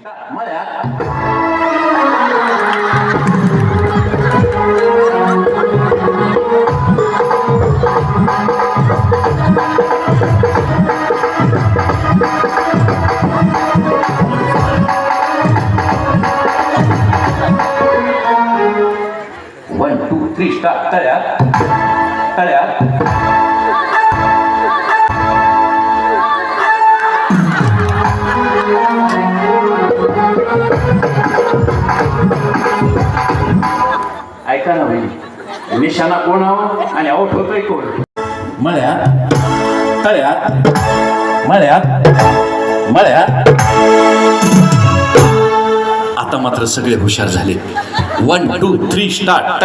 मळ्यात 1 2 3 स्टार्ट तळ्यात ऐका ना भाई निशाणा कोण आणि आउट होतोय कोण मळ्यात आता मात्र सगळे हुशार झाले 1 2 3 स्टार्ट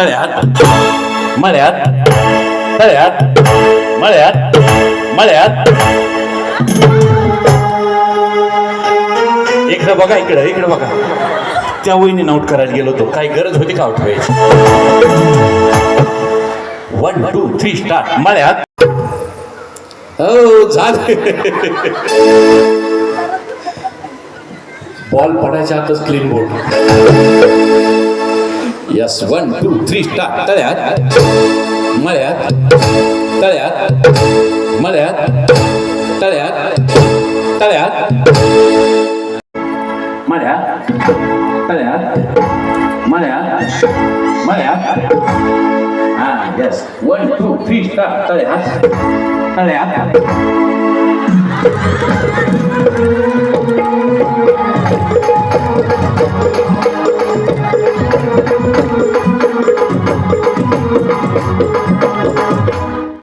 मळ्यात इकडे बघा त्या वहिनीने आउट करायला गेलो होतो काही गरज होती का आउट व्हायची 1 2 3 स्टार्ट मळ्यात हो झाले बॉल पडायच्या आतच क्लीन बोर्ड यस 1 2 3 स्टार्ट मळ्यात हा यस 1 2 3 स्टार्ट तळ्यात